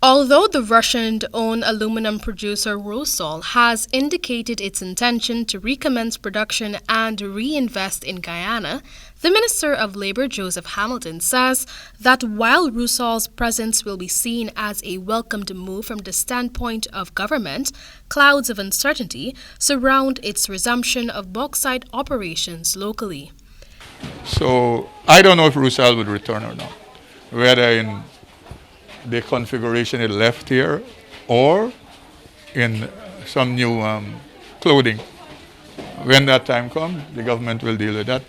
Although the Russian-owned aluminum producer Rusal has indicated its intention to recommence production and reinvest in Guyana, the Minister of Labour Joseph Hamilton says that while Rusal's presence will be seen as a welcomed move from the standpoint of government, clouds of uncertainty surround its resumption of bauxite operations locally. So I don't know if Rusal would return or not, whether in the configuration it left here or in some new clothing. When that time comes, the government will deal with that.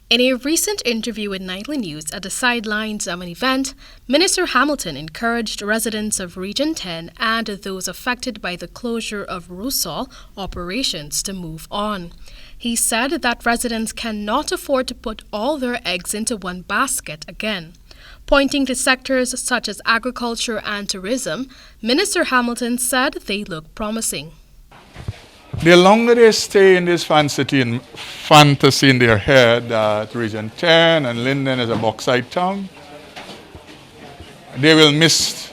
In a recent interview with Nightly News at the sidelines of an event, Minister Hamilton encouraged residents of Region 10 and those affected by the closure of Rusal operations to move on. He said that residents cannot afford to put all their eggs into one basket again. Pointing to sectors such as agriculture and tourism, Minister Hamilton said they look promising. The longer they stay in this fantasy in their head that Region 10 and Linden is a bauxite town, they will miss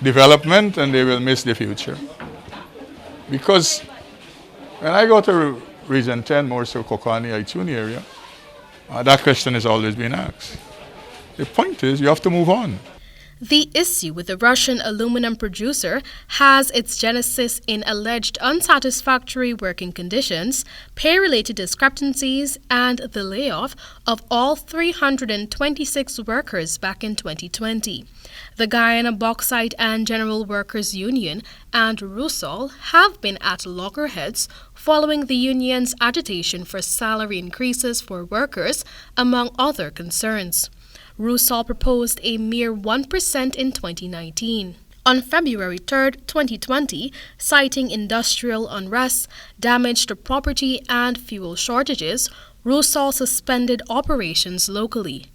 development and they will miss the future. Because when I go to Region 10, more so Kokani, Ituni area, that question has always been asked. The point is, you have to move on. The issue with the Russian aluminum producer has its genesis in alleged unsatisfactory working conditions, pay-related discrepancies, and the layoff of all 326 workers back in 2020. The Guyana Bauxite and General Workers Union and Rusal have been at loggerheads following the union's agitation for salary increases for workers, among other concerns. Rusal proposed a mere 1% in 2019. On February 3, 2020, citing industrial unrest, damage to property, and fuel shortages, Rusal suspended operations locally.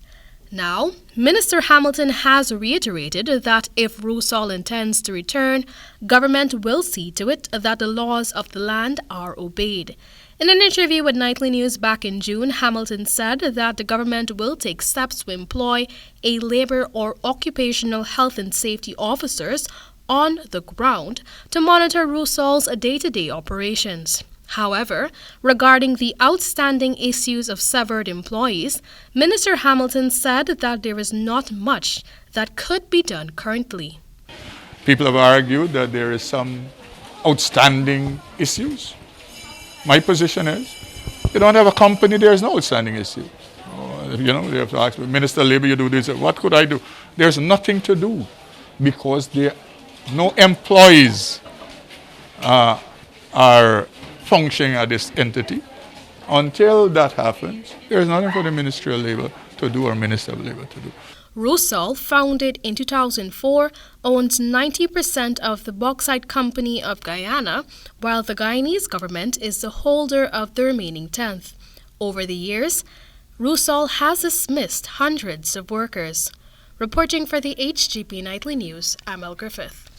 Now, Minister Hamilton has reiterated that if Rusal intends to return, government will see to it that the laws of the land are obeyed. In an interview with Nightly News back in June, Hamilton said that the government will take steps to employ a labor or occupational health and safety officers on the ground to monitor Rusal's day-to-day operations. However, regarding the outstanding issues of severed employees, Minister Hamilton said that there is not much that could be done currently. People have argued that there is some outstanding issues. My position is, you don't have a company, there is no outstanding issue. They have to ask, Minister of Labour, you do this, what could I do? There's nothing to do because no employees are functioning at this entity. Until that happens, there's nothing for the Ministry of Labour to do or Minister of Labour to do. Rusal, founded in 2004, owns 90% of the bauxite company of Guyana, while the Guyanese government is the holder of the remaining 10th. Over the years, Rusal has dismissed hundreds of workers. Reporting for the HGP Nightly News, Amel Griffith.